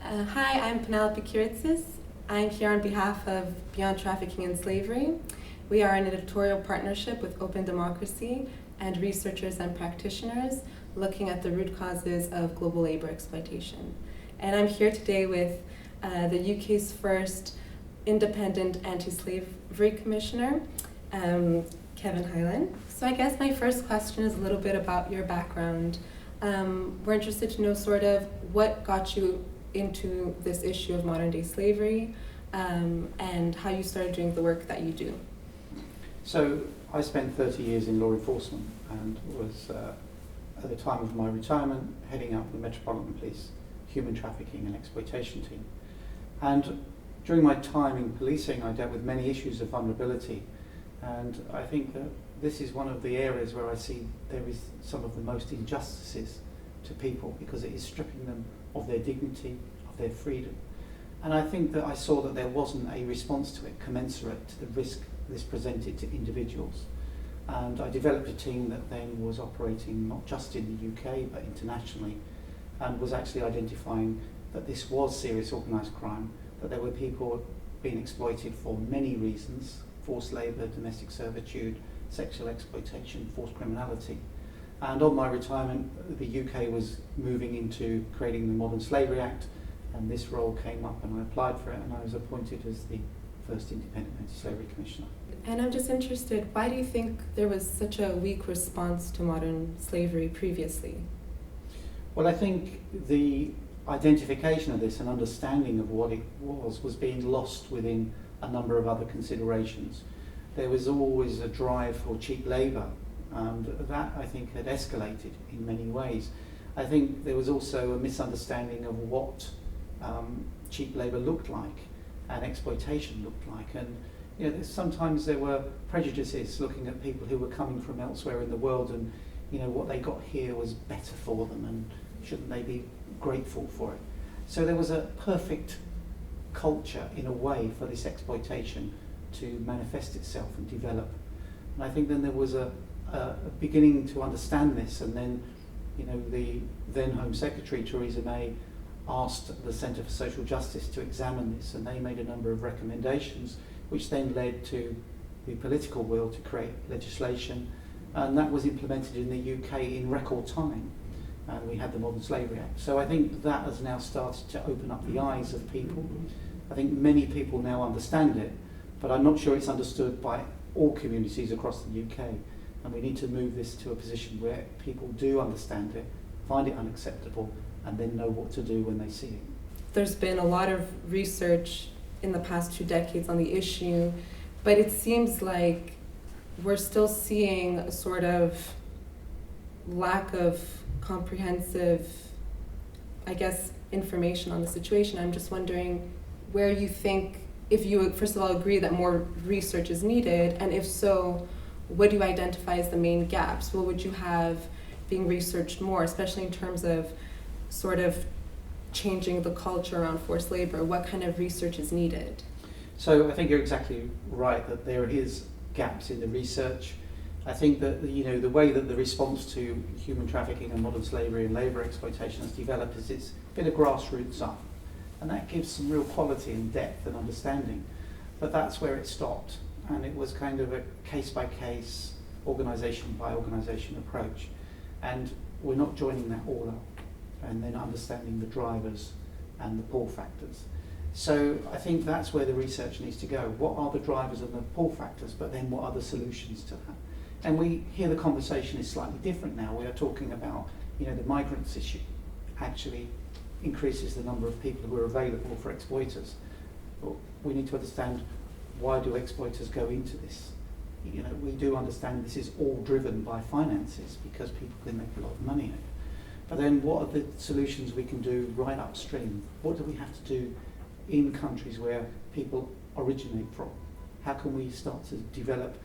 Hi, I'm Penelope Kyritsis. I'm here on behalf of Beyond Trafficking and Slavery. We are an editorial partnership with Open Democracy and researchers and practitioners looking at the root causes of global labor exploitation. And I'm here today with the UK's first independent anti-slavery commissioner, Kevin Hyland. So I guess my first question is a little bit about your background. We're interested to know sort of what got you into this issue of modern day slavery and how you started doing the work that you do. So I spent 30 years in law enforcement and was, at the time of my retirement, heading up the Metropolitan Police Human Trafficking and Exploitation team. And during my time in policing, I dealt with many issues of vulnerability. And I think that this is one of the areas where I see there is some of the most injustices to people, because it is stripping them of their dignity, of their freedom. And I think that I saw that there wasn't a response to it commensurate to the risk this presented to individuals. And I developed a team that then was operating not just in the UK but internationally, and was actually identifying that this was serious organised crime, that there were people being exploited for many reasons: forced labour, domestic servitude, sexual exploitation, forced criminality. And on my retirement, the UK was moving into creating the Modern Slavery Act, and this role came up and I applied for it, and I was appointed as the first independent anti-slavery commissioner. And I'm just interested, why do you think there was such a weak response to modern slavery previously? Well, I think the identification of this and understanding of what it was being lost within a number of other considerations. There was always a drive for cheap labour, and that, I think, had escalated in many ways. I think there was also a misunderstanding of what cheap labour looked like and exploitation looked like. And sometimes there were prejudices looking at people who were coming from elsewhere in the world, and what they got here was better for them, and shouldn't they be grateful for it? So there was a perfect culture, in a way, for this exploitation to manifest itself and develop. And I think then there was a beginning to understand this, and then the then Home Secretary Theresa May asked the Centre for Social Justice to examine this, and they made a number of recommendations which then led to the political will to create legislation, and that was implemented in the UK in record time, and we had the Modern Slavery Act. So I think that has now started to open up the eyes of people. I think many people now understand it, but I'm not sure it's understood by all communities across the UK. And we need to move this to a position where people do understand it, find it unacceptable, and then know what to do when they see it. There's been a lot of research in the past 2 decades on the issue, but it seems like we're still seeing a sort of lack of comprehensive, information on the situation. I'm just wondering where you think, if you first of all agree that more research is needed, and if so, what do you identify as the main gaps? What would you have being researched more, especially in terms of sort of changing the culture around forced labor? What kind of research is needed? So I think you're exactly right that there is gaps in the research. I think that the way that the response to human trafficking and modern slavery and labour exploitation has developed is it's been a grassroots up, and that gives some real quality and depth and understanding. But that's where it stopped, and it was kind of a case-by-case, organisation-by-organisation approach. And we're not joining that all up and then understanding the drivers and the pull factors. So I think that's where the research needs to go. What are the drivers and the pull factors, but then what are the solutions to that? And we hear the conversation is slightly different now. We are talking about, the migrants issue actually increases the number of people who are available for exploiters. But we need to understand, why do exploiters go into this? We do understand this is all driven by finances, because people can make a lot of money in it. But then what are the solutions we can do right upstream? What do we have to do in countries where people originate from? How can we start to develop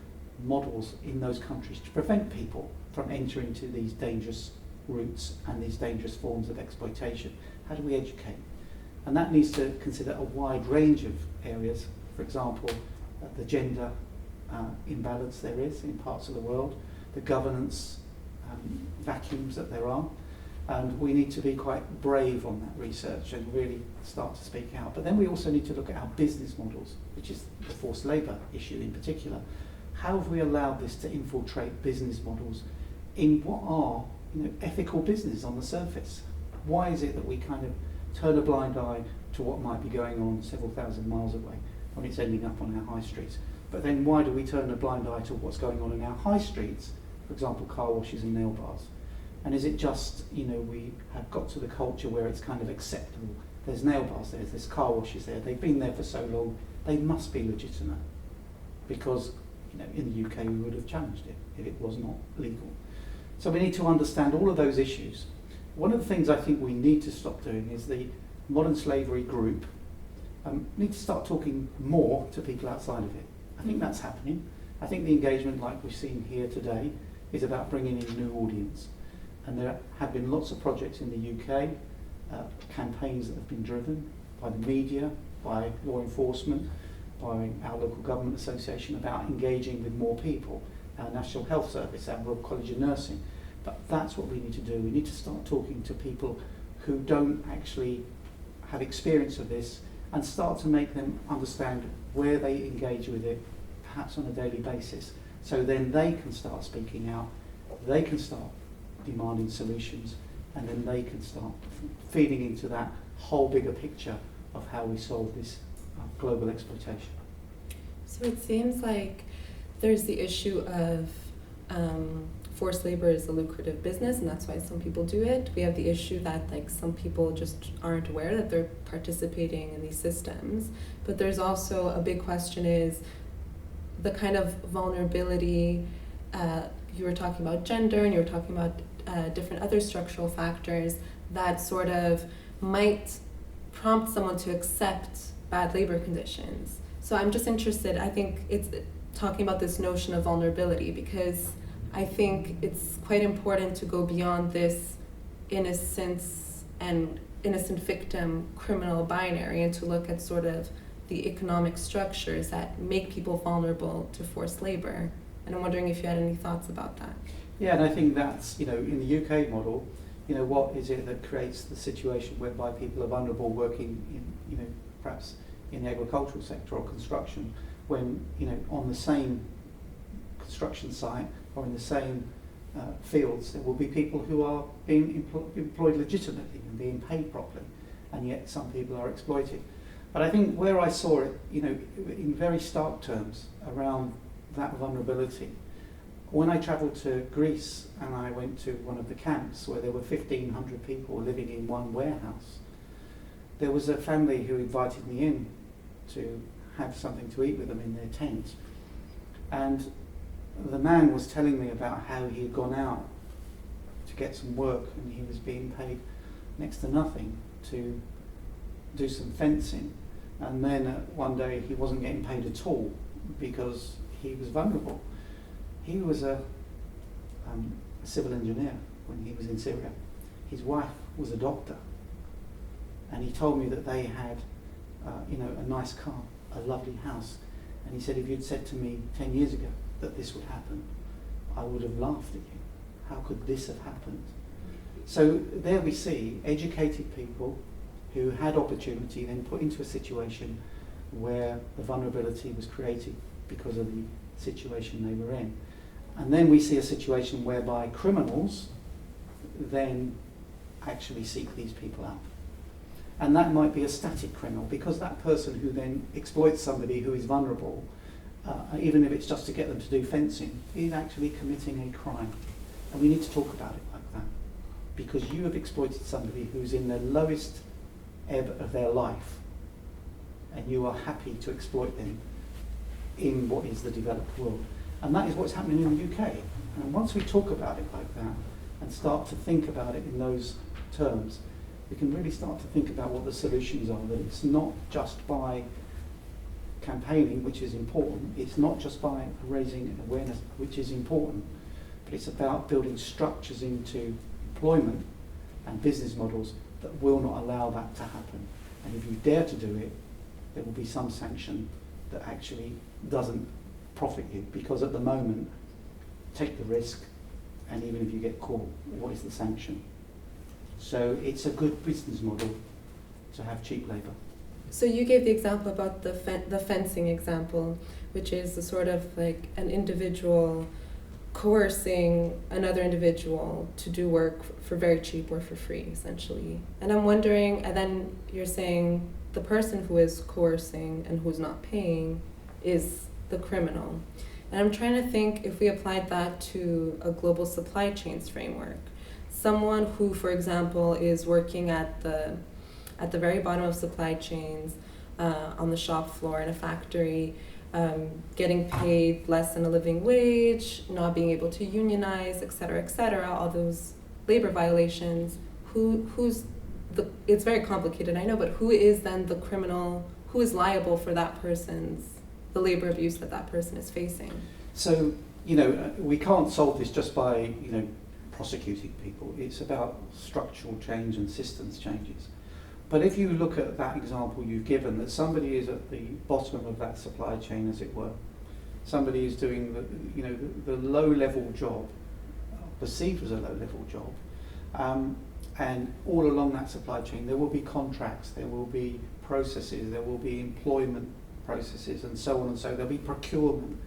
models in those countries to prevent people from entering into these dangerous routes and these dangerous forms of exploitation? How do we educate? And that needs to consider a wide range of areas. For example, the gender imbalance there is in parts of the world, the governance vacuums that there are, And we need to be quite brave on that research and really start to speak out. But then we also need to look at our business models, which is the forced labour issue in particular. How have we allowed this to infiltrate business models in what are, ethical business on the surface? Why is it that we kind of turn a blind eye to what might be going on several thousand miles away when it's ending up on our high streets? But then why do we turn a blind eye to what's going on in our high streets, for example, car washes and nail bars? And is it just, we have got to the culture where it's kind of acceptable? There's nail bars there, there's car washes there, they've been there for so long, they must be legitimate. Because, in the UK we would have challenged it if it was not legal. So we need to understand all of those issues. One of the things I think we need to stop doing is the modern slavery group need to start talking more to people outside of it. I think that's happening. I think the engagement like we've seen here today is about bringing in a new audience. And there have been lots of projects in the UK, campaigns that have been driven by the media, by law enforcement, by our local government association about engaging with more people, our National Health Service, our Royal College of Nursing. But that's what we need to do. We need to start talking to people who don't actually have experience of this and start to make them understand where they engage with it, perhaps on a daily basis. So then they can start speaking out, they can start demanding solutions, and then they can start feeding into that whole bigger picture of how we solve this global exploitation. So it seems like there's the issue of forced labor is a lucrative business, and that's why some people do it. We have the issue that some people just aren't aware that they're participating in these systems. But there's also a big question is the kind of vulnerability. You were talking about gender, and you were talking about different other structural factors that sort of might prompt someone to accept bad labor conditions. So I'm just interested, I think it's talking about this notion of vulnerability, because I think it's quite important to go beyond this innocence and innocent victim criminal binary and to look at sort of the economic structures that make people vulnerable to forced labor. And I'm wondering if you had any thoughts about that. Yeah, and I think that's, in the UK model, what is it that creates the situation whereby people are vulnerable working in, perhaps in the agricultural sector or construction, when, on the same construction site or in the same fields, there will be people who are being employed legitimately and being paid properly, and yet some people are exploited. But I think where I saw it, in very stark terms around that vulnerability, when I travelled to Greece and I went to one of the camps where there were 1,500 people living in one warehouse, there was a family who invited me in to have something to eat with them in their tent. And the man was telling me about how he had gone out to get some work and he was being paid next to nothing to do some fencing. And then one day he wasn't getting paid at all because he was vulnerable. He was a civil engineer when he was in Syria. His wife was a doctor. And he told me that they had a nice car, a lovely house. And he said, if you'd said to me 10 years ago that this would happen, I would have laughed at you. How could this have happened? So there we see educated people who had opportunity then put into a situation where the vulnerability was created because of the situation they were in. And then we see a situation whereby criminals then actually seek these people out. And that might be a static criminal, because that person who then exploits somebody who is vulnerable, even if it's just to get them to do fencing, is actually committing a crime. And we need to talk about it like that, because you have exploited somebody who's in the lowest ebb of their life, and you are happy to exploit them in what is the developed world. And that is what's happening in the UK. And once we talk about it like that and start to think about it in those terms, we can really start to think about what the solutions are, that it's not just by campaigning, which is important, it's not just by raising awareness, which is important, but it's about building structures into employment and business models that will not allow that to happen. And if you dare to do it, there will be some sanction that actually doesn't profit you, because at the moment, take the risk, and even if you get caught, what is the sanction? So it's a good business model to have cheap labour. So you gave the example about the fencing example, which is the sort of like an individual coercing another individual to do work for very cheap or for free, essentially. And I'm wondering, and then you're saying the person who is coercing and who's not paying is the criminal. And I'm trying to think if we applied that to a global supply chains framework. Someone who, for example, is working at the very bottom of supply chains, on the shop floor in a factory, getting paid less than a living wage, not being able to unionize, et cetera, all those labor violations. It's very complicated, I know, but who is then the criminal? Who is liable for the labor abuse that person is facing? So, we can't solve this just by, prosecuting people. It's about structural change and systems changes. But if you look at that example you've given, that somebody is at the bottom of that supply chain, as it were, somebody is doing the low-level job, perceived as a low-level job, and all along that supply chain there will be contracts, there will be processes, there will be employment processes, and so on and so. There'll be procurement,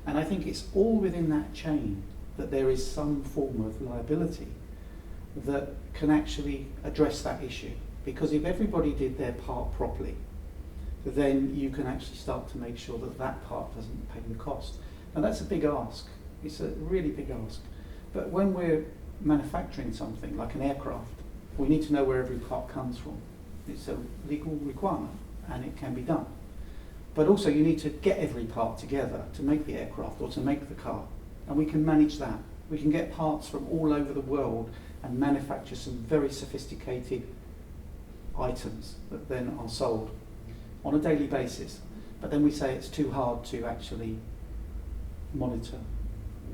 and I think it's all within that chain that there is some form of liability that can actually address that issue. Because if everybody did their part properly, then you can actually start to make sure that that part doesn't pay the cost. And that's a big ask. It's a really big ask. But when we're manufacturing something like an aircraft, we need to know where every part comes from. It's a legal requirement, and it can be done. But also you need to get every part together to make the aircraft or to make the car. And we can manage that. We can get parts from all over the world and manufacture some very sophisticated items that then are sold on a daily basis. But then we say it's too hard to actually monitor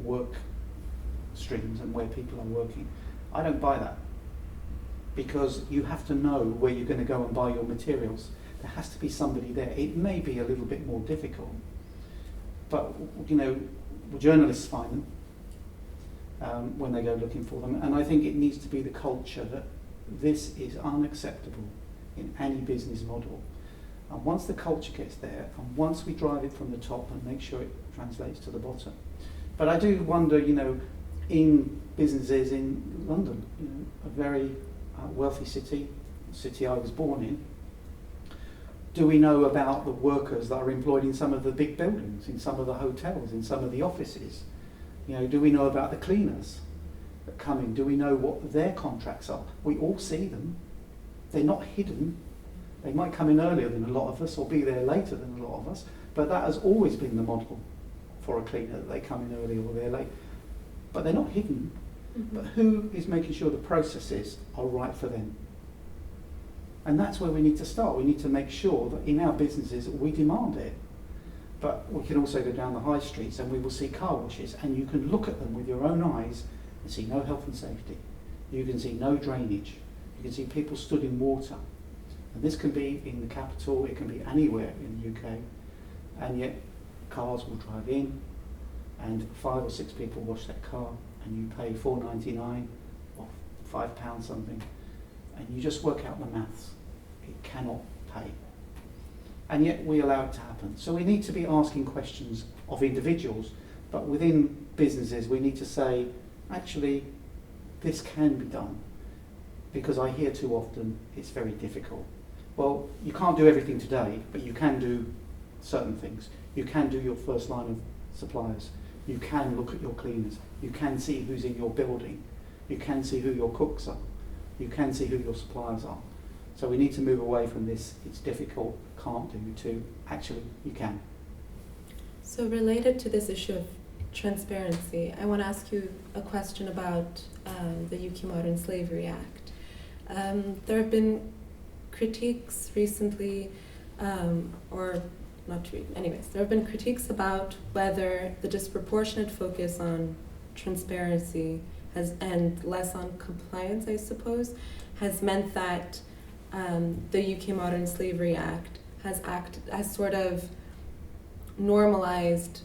work streams and where people are working. I don't buy that, because you have to know where you're going to go and buy your materials. There has to be somebody there. It may be a little bit more difficult, but journalists find them when they go looking for them, and I think it needs to be the culture that this is unacceptable in any business model. And once the culture gets there, and once we drive it from the top and make sure it translates to the bottom. But I do wonder, in businesses in London, a very wealthy city I was born in, do we know about the workers that are employed in some of the big buildings, in some of the hotels, in some of the offices? Do we know about the cleaners that come in? Do we know what their contracts are? We all see them. They're not hidden. They might come in earlier than a lot of us or be there later than a lot of us, but that has always been the model for a cleaner, that they come in early or they're late. But they're not hidden. Mm-hmm. But who is making sure the processes are right for them? And that's where we need to start. We need to make sure that in our businesses we demand it. But we can also go down the high streets and we will see car washes, and you can look at them with your own eyes and see no health and safety. You can see no drainage. You can see people stood in water. And this can be in the capital, it can be anywhere in the UK, and yet cars will drive in and 5 or 6 people wash that car, and you pay £4.99 or £5 something, and you just work out the maths. It cannot pay. And yet we allow it to happen. So we need to be asking questions of individuals, but within businesses we need to say, actually, this can be done, because I hear too often it's very difficult. Well, you can't do everything today, but you can do certain things. You can do your first line of suppliers. You can look at your cleaners. You can see who's in your building. You can see who your cooks are. You can see who your suppliers are. So we need to move away from this, it's difficult, can't do, to actually you can. So related to this issue of transparency, I want to ask you a question about the UK Modern Slavery Act. There have been critiques recently, or not true, anyways, there have been critiques about whether the disproportionate focus on transparency and less on compliance, I suppose, has meant that the UK Modern Slavery Act has sort of normalized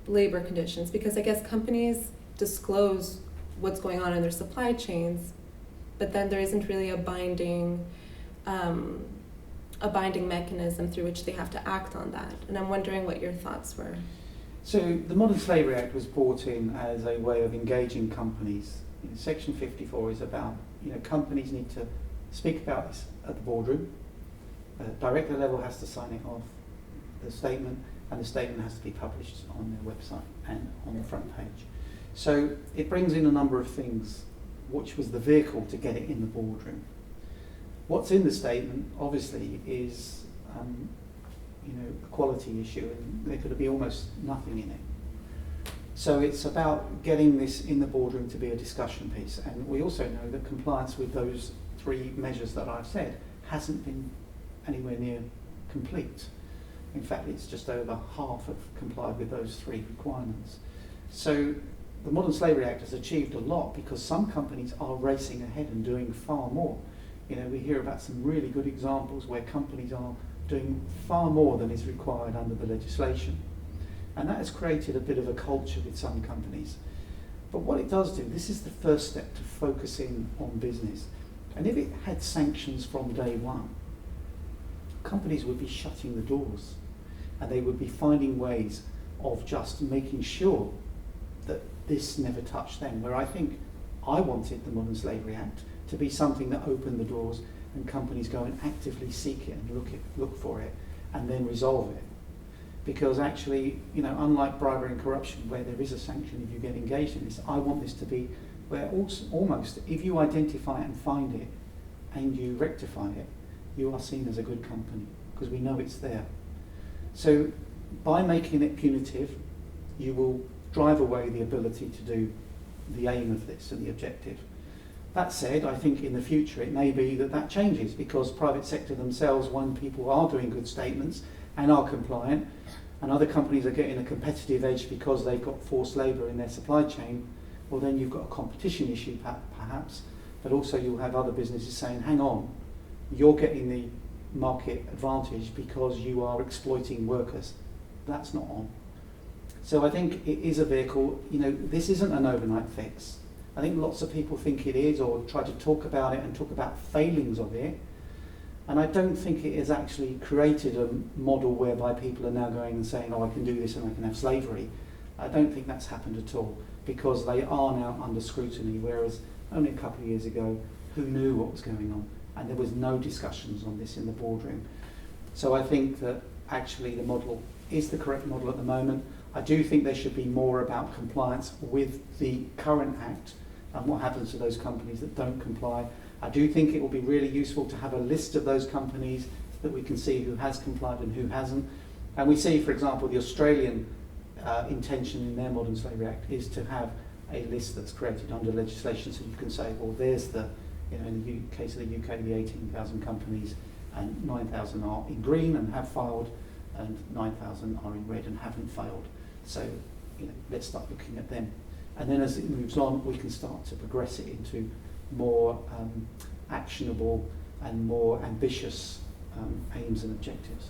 labor conditions, because I guess companies disclose what's going on in their supply chains, but then there isn't really a binding mechanism through which they have to act on that. And I'm wondering what your thoughts were. So the Modern Slavery Act was brought in as a way of engaging companies. Section 54 is about, companies need to speak about this at the boardroom. Director level has to sign it off, the statement, and the statement has to be published on their website and on the front page. So it brings in a number of things, which was the vehicle to get it in the boardroom. What's in the statement, obviously, is a quality issue, and there could be almost nothing in it. So it's about getting this in the boardroom to be a discussion piece. And we also know that compliance with those 3 measures that I've said hasn't been anywhere near complete. In fact, it's just over half have complied with those 3 requirements. So the Modern Slavery Act has achieved a lot because some companies are racing ahead and doing far more. We hear about some really good examples where companies are doing far more than is required under the legislation. And that has created a bit of a culture with some companies. But what it does do, this is the first step to focusing on business. And if it had sanctions from day one, companies would be shutting the doors and they would be finding ways of just making sure that this never touched them. Where I think I wanted the Modern Slavery Act to be something that opened the doors and companies go and actively seek it and look for it and then resolve it. Because actually, unlike bribery and corruption, where there is a sanction if you get engaged in this, I want this to be where almost, if you identify it and find it and you rectify it, you are seen as a good company, because we know it's there. So by making it punitive, you will drive away the ability to do the aim of this and the objective. That said, I think in the future it may be that changes, because private sector themselves, when people are doing good statements and are compliant, and other companies are getting a competitive edge because they've got forced labour in their supply chain, well then you've got a competition issue perhaps, but also you'll have other businesses saying, hang on, you're getting the market advantage because you are exploiting workers. That's not on. So I think it is a vehicle, this isn't an overnight fix. I think lots of people think it is, or try to talk about it and talk about failings of it. And I don't think it has actually created a model whereby people are now going and saying, oh, I can do this and I can have slavery. I don't think that's happened at all, because they are now under scrutiny, whereas only a couple of years ago, who knew what was going on? And there was no discussions on this in the boardroom. So I think that actually the model is the correct model at the moment. I do think there should be more about compliance with the current Act and what happens to those companies that don't comply. I do think it will be really useful to have a list of those companies that we can see who has complied and who hasn't. And we see, for example, the Australian intention in their Modern Slavery Act is to have a list that's created under legislation, so you can say, well, there's the, in the case of the UK, the 18,000 companies, and 9,000 are in green and have filed, and 9,000 are in red and haven't filed. So, let's start looking at them. And then as it moves on, we can start to progress it into more actionable and more ambitious aims and objectives.